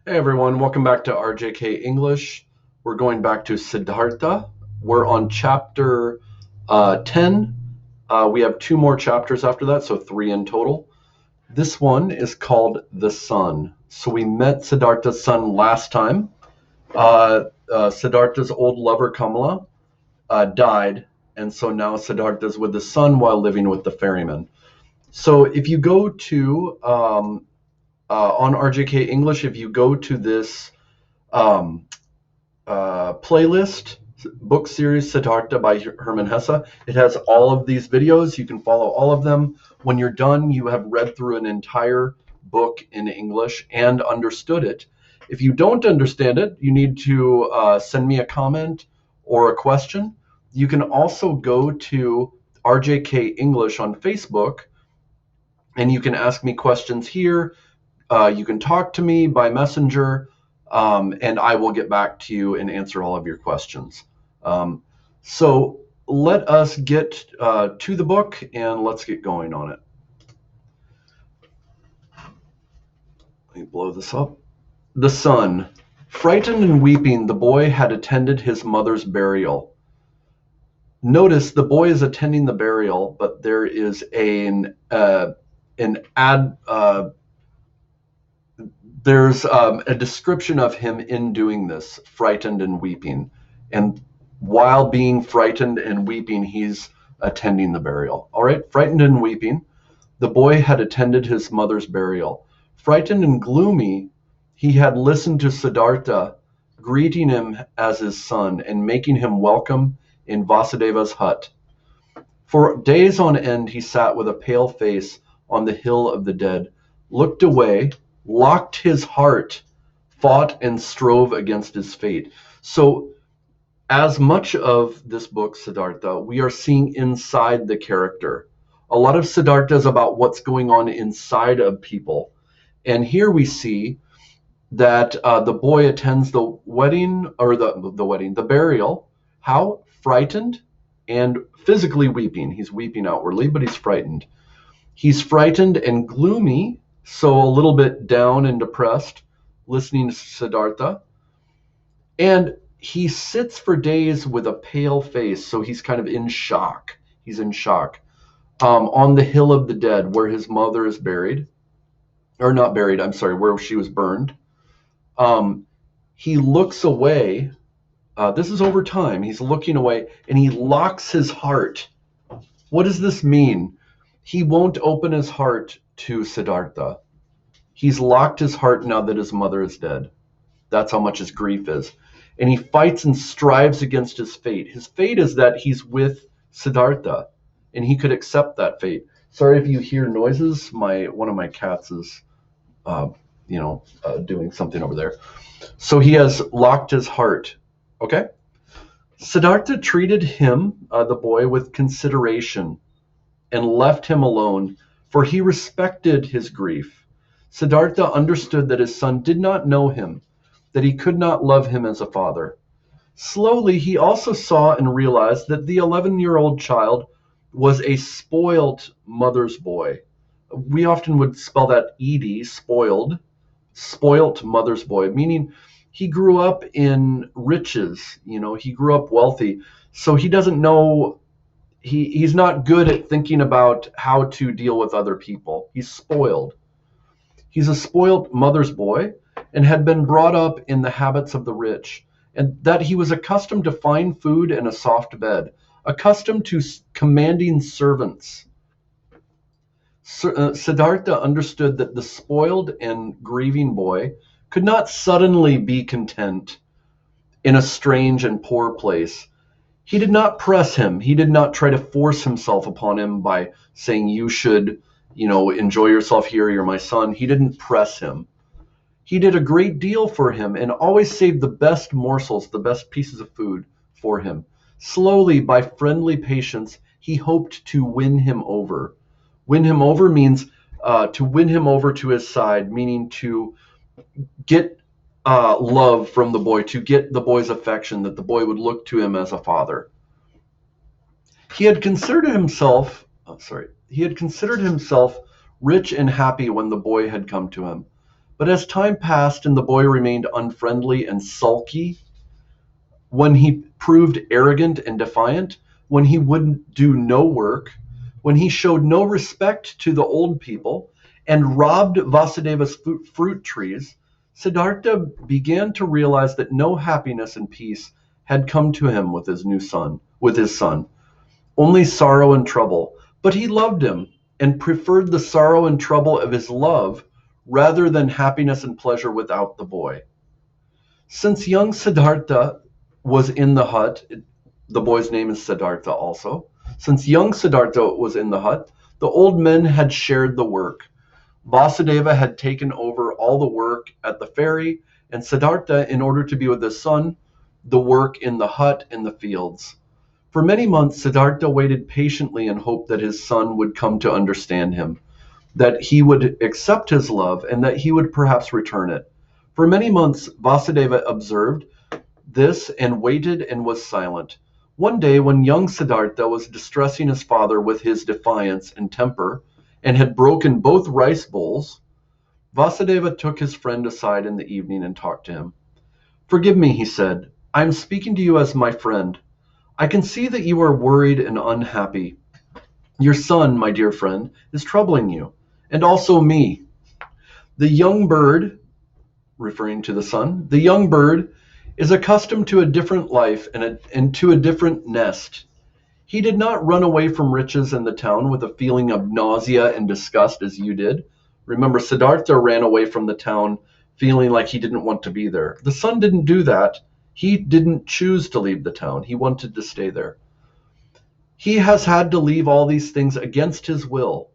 Hey everyone, welcome back to RJK English. We're going back to Siddhartha. We're on chapter 10. We have two more chapters after that, so three in total. This one is called The Sun. So we met Siddhartha's son last time. Siddhartha's old lover Kamala died, and so now Siddhartha's with the sun while living with the ferryman. So if you go to, on RJK English, if you go to this um, playlist, book series Siddhartha by Hermann Hesse. It has all of these videos. You can follow all of them. When you're done, you have read through an entire book in English and understood it. If you don't understand it, you need to send me a comment or a question. You can also go to RJK English on Facebook and you can ask me questions here. You can talk to me by messenger, and I will get back to you and answer all of your questions. So let us get to the book and let's get going on it. Let me blow this up. The Sun. Frightened and weeping, the boy had attended his mother's burial. Notice the boy is attending the burial, but there is there's a description of him in doing this, frightened and weeping. And while being frightened and weeping, he's attending the burial. All right, frightened and weeping, the boy had attended his mother's burial. Frightened and gloomy, he had listened to Siddhartha greeting him as his son and making him welcome in Vasudeva's hut. For days on end, he sat with a pale face on the hill of the dead, looked away, locked his heart, fought and strove against his fate. So, as much of this book, Siddhartha, we are seeing inside the character. A lot of Siddhartha is about what's going on inside of people. And here we see that the boy attends the wedding, or the burial. How? Frightened and physically weeping. He's weeping outwardly, but he's frightened. He's frightened and gloomy, so a little bit down and depressed, listening to Siddhartha. And he sits for days with a pale face, so he's kind of in shock. He's in shock. On the hill of the dead, where his mother is buried, or not buried, I'm sorry, where she was burned. He looks away. This is over time. He's looking away, and he locks his heart. What does this mean? He won't open his heart to Siddhartha. He's locked his heart now that his mother is dead. That's how much his grief is. And he fights and strives against his fate. His fate is that he's with Siddhartha, and he could accept that fate. Sorry if you hear noises. One of my cats is, doing something over there. So he has locked his heart. Okay? Siddhartha treated him, the boy, with consideration and left him alone, for he respected his grief. Siddhartha understood that his son did not know him, that he could not love him as a father. Slowly, he also saw and realized that the 11-year-old child was a spoilt mother's boy. We often would spell that ed, spoilt mother's boy, meaning he grew up in riches, he grew up wealthy. So he doesn't know, he's not good at thinking about how to deal with other people. He's spoiled. He's a spoilt mother's boy and had been brought up in the habits of the rich, and that he was accustomed to fine food and a soft bed, accustomed to commanding servants. Siddhartha understood that the spoiled and grieving boy could not suddenly be content in a strange and poor place. He did not press him. He did not try to force himself upon him by saying, you should, enjoy yourself here, you're my son. He didn't press him. He did a great deal for him and always saved the best morsels, the best pieces of food for him. Slowly, by friendly patience, he hoped to win him over. Win him over means to win him over to his side, meaning to get love from the boy, to get the boy's affection, that the boy would look to him as a father. He had considered himself rich and happy when the boy had come to him. But as time passed and the boy remained unfriendly and sulky, when he proved arrogant and defiant, when he wouldn't do no work, when he showed no respect to the old people and robbed Vasudeva's fruit trees, Siddhartha began to realize that no happiness and peace had come to him with his son, only sorrow and trouble. But he loved him and preferred the sorrow and trouble of his love rather than happiness and pleasure without the boy. Since young Siddhartha was in the hut, the boy's name is Siddhartha also. Since young Siddhartha was in the hut, the old men had shared the work. Vasudeva had taken over all the work at the ferry, and Siddhartha, in order to be with his son, the work in the hut and the fields. For many months, Siddhartha waited patiently in hope that his son would come to understand him, that he would accept his love, and that he would perhaps return it. For many months, Vasudeva observed this and waited and was silent. One day, when young Siddhartha was distressing his father with his defiance and temper, and had broken both rice bowls, Vasudeva took his friend aside in the evening and talked to him. "Forgive me," he said. "I am speaking to you as my friend. I can see that you are worried and unhappy. Your son, my dear friend, is troubling you, and also me. The young bird," referring to the son, "the young bird is accustomed to a different life and to a different nest. He did not run away from riches in the town with a feeling of nausea and disgust as you did." Remember, Siddhartha ran away from the town feeling like he didn't want to be there. The son didn't do that. He didn't choose to leave the town. He wanted to stay there. "He has had to leave all these things against his will.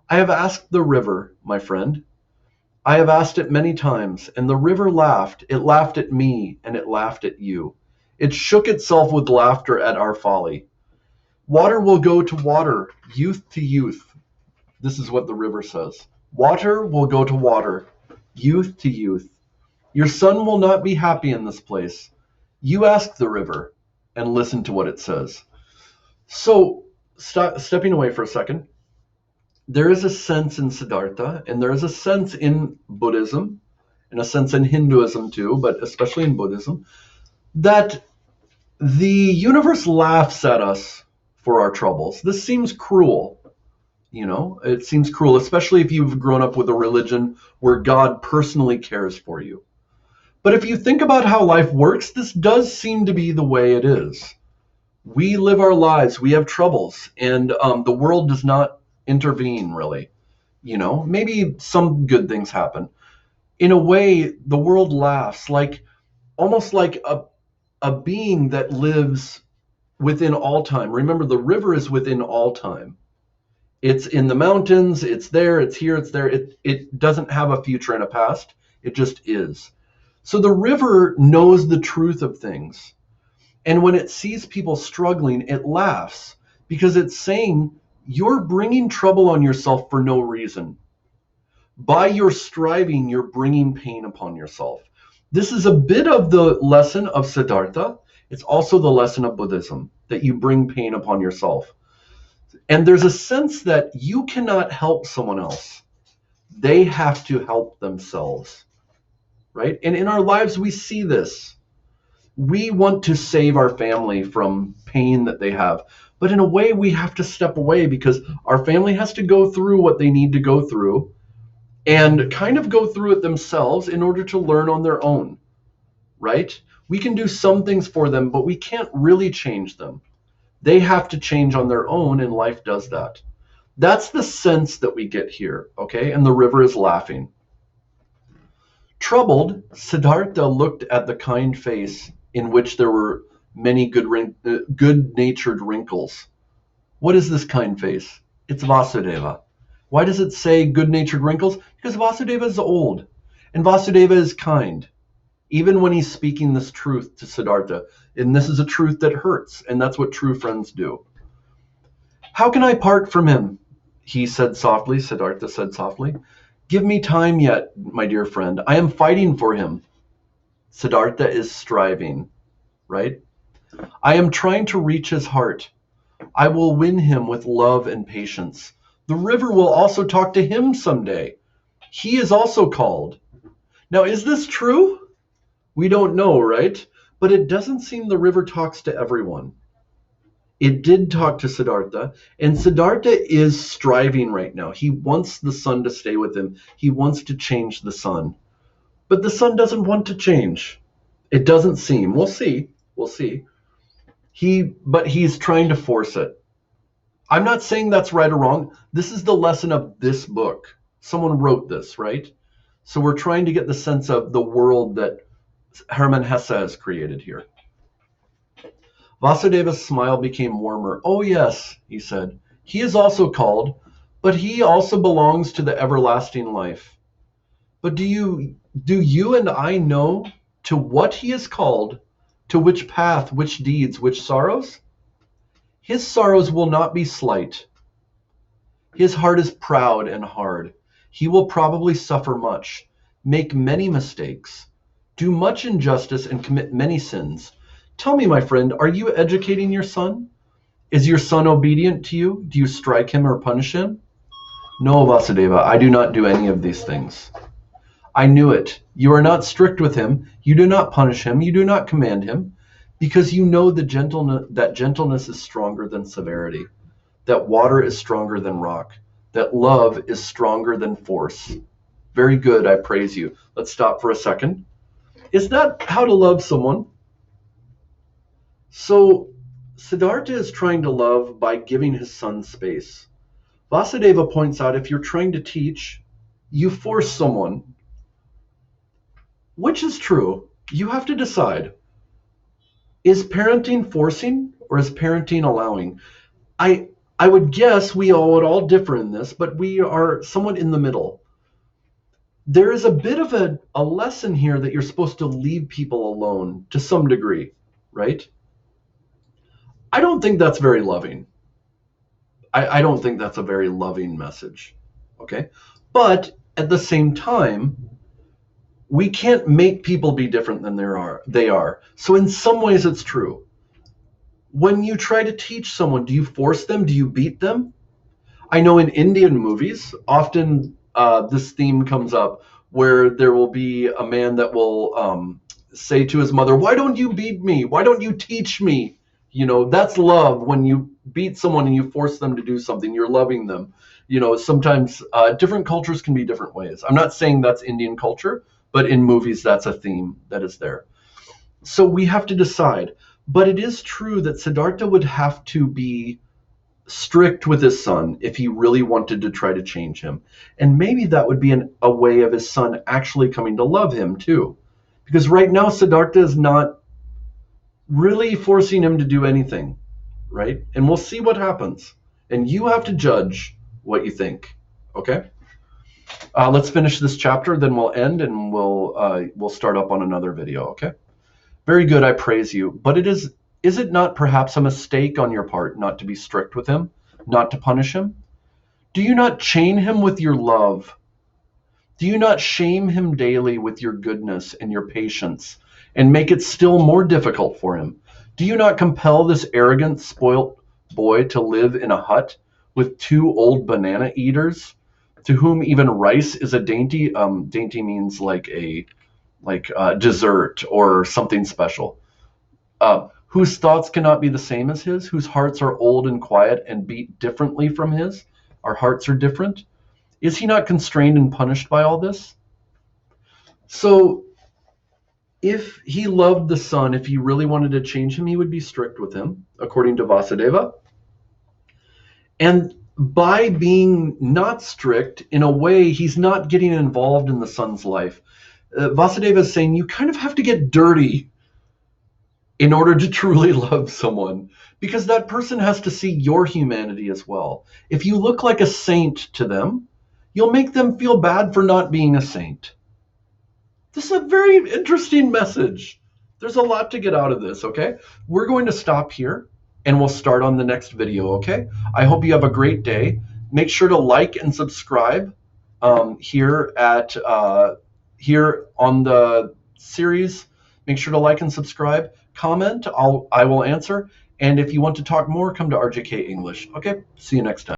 I have asked the river, my friend. I have asked it many times, and the river laughed. It laughed at me, and it laughed at you. It shook itself with laughter at our folly. Water will go to water, youth to youth." This is what the river says. "Water will go to water, youth to youth. Your son will not be happy in this place. You ask the river and listen to what it says." So, stepping away for a second, there is a sense in Siddhartha, and there is a sense in Buddhism, and a sense in Hinduism too, but especially in Buddhism, that the universe laughs at us for our troubles. This seems cruel. It seems cruel, especially if you've grown up with a religion where God personally cares for you. But if you think about how life works, this does seem to be the way it is. We live our lives, we have troubles, and the world does not intervene really. Maybe some good things happen. In a way, the world laughs, almost like a being that lives within all time. Remember, the river is within all time. It's in the mountains, it's there, it's here, it's there. It doesn't have a future and a past. It just is. So the river knows the truth of things. And when it sees people struggling, it laughs because it's saying, you're bringing trouble on yourself for no reason. By your striving, you're bringing pain upon yourself. This is a bit of the lesson of Siddhartha. It's also the lesson of Buddhism, that you bring pain upon yourself. And there's a sense that you cannot help someone else. They have to help themselves, right? And in our lives, we see this. We want to save our family from pain that they have. But in a way, we have to step away because our family has to go through what they need to go through and kind of go through it themselves in order to learn on their own, right? We can do some things for them, but we can't really change them. They have to change on their own, and life does that. That's the sense that we get here, okay? And the river is laughing. Troubled, Siddhartha looked at the kind face in which there were many good-natured wrinkles. What is this kind face? It's Vasudeva. Why does it say good-natured wrinkles? Because Vasudeva is old, and Vasudeva is kind, even when he's speaking this truth to Siddhartha. And this is a truth that hurts, and that's what true friends do. "How can I part from him?" he said softly. Siddhartha said softly. "Give me time yet, my dear friend. I am fighting for him." Siddhartha is striving, right? "I am trying to reach his heart. I will win him with love and patience. The river will also talk to him someday. He is also called. Now, is this true? We don't know, right? But it doesn't seem the river talks to everyone. It did talk to Siddhartha, and Siddhartha is striving right now. He wants the sun to stay with him. He wants to change the sun. But the sun doesn't want to change. It doesn't seem. We'll see. We'll see. But he's trying to force it. I'm not saying that's right or wrong. This is the lesson of this book. Someone wrote this, right? So we're trying to get the sense of the world that Hermann Hesse has created here. Vasudeva's smile became warmer. Oh, yes, he said. He is also called, but he also belongs to the everlasting life. But do you and I know to what he is called, to which path, which deeds, which sorrows? His sorrows will not be slight. His heart is proud and hard. He will probably suffer much, make many mistakes, do much injustice, and commit many sins. Tell me, my friend, are you educating your son? Is your son obedient to you? Do you strike him or punish him? No, Vasudeva, I do not do any of these things. I knew it. You are not strict with him. You do not punish him. You do not command him, because you know that gentleness is stronger than severity, that water is stronger than rock, that love is stronger than force. Very good, I praise you. Let's stop for a second. Is that how to love someone? So Siddhartha is trying to love by giving his son space. Vasudeva points out if you're trying to teach, you force someone. Which is true? You have to decide. Is parenting forcing or is parenting allowing? I would guess we all would all differ in this, but we are somewhat in the middle. There is a bit of a lesson here that you're supposed to leave people alone to some degree, right? I don't think that's very loving. I don't think that's a very loving message, okay? But at the same time, we can't make people be different than they are. So in some ways it's true. When you try to teach someone, do you force them? Do you beat them? I know in Indian movies, often this theme comes up where there will be a man that will say to his mother, "Why don't you beat me? Why don't you teach me?" You know, that's love. When you beat someone and you force them to do something, you're loving them. You know, sometimes different cultures can be different ways. I'm not saying that's Indian culture, but in movies, that's a theme that is there. So we have to decide. But it is true that Siddhartha would have to be strict with his son if he really wanted to try to change him. And maybe that would be a way of his son actually coming to love him too. Because right now, Siddhartha is not really forcing him to do anything, right? And we'll see what happens. And you have to judge what you think, okay? Let's finish this chapter, then we'll end and we'll start up on another video, okay? Very good, I praise you. But is it not perhaps a mistake on your part not to be strict with him, not to punish him? Do you not chain him with your love? Do you not shame him daily with your goodness and your patience and make it still more difficult for him? Do you not compel this arrogant, spoilt boy to live in a hut with two old banana eaters, to whom even rice is a dainty? Dainty means like a dessert or something special. Whose thoughts cannot be the same as his, whose hearts are old and quiet and beat differently from his. Our hearts are different. Is he not constrained and punished by all this? So if he loved the son, if he really wanted to change him, he would be strict with him, according to Vasudeva. And by being not strict, in a way, he's not getting involved in the son's life. Vasudeva is saying you kind of have to get dirty in order to truly love someone, because that person has to see your humanity as well. If you look like a saint to them, you'll make them feel bad for not being a saint. This is a very interesting message. There's a lot to get out of this, okay? We're going to stop here and we'll start on the next video, okay? I hope you have a great day. Make sure to like and subscribe here on the series. Make sure to like and subscribe. Comment, I will answer. And if you want to talk more, come to RJK English. Okay, see you next time.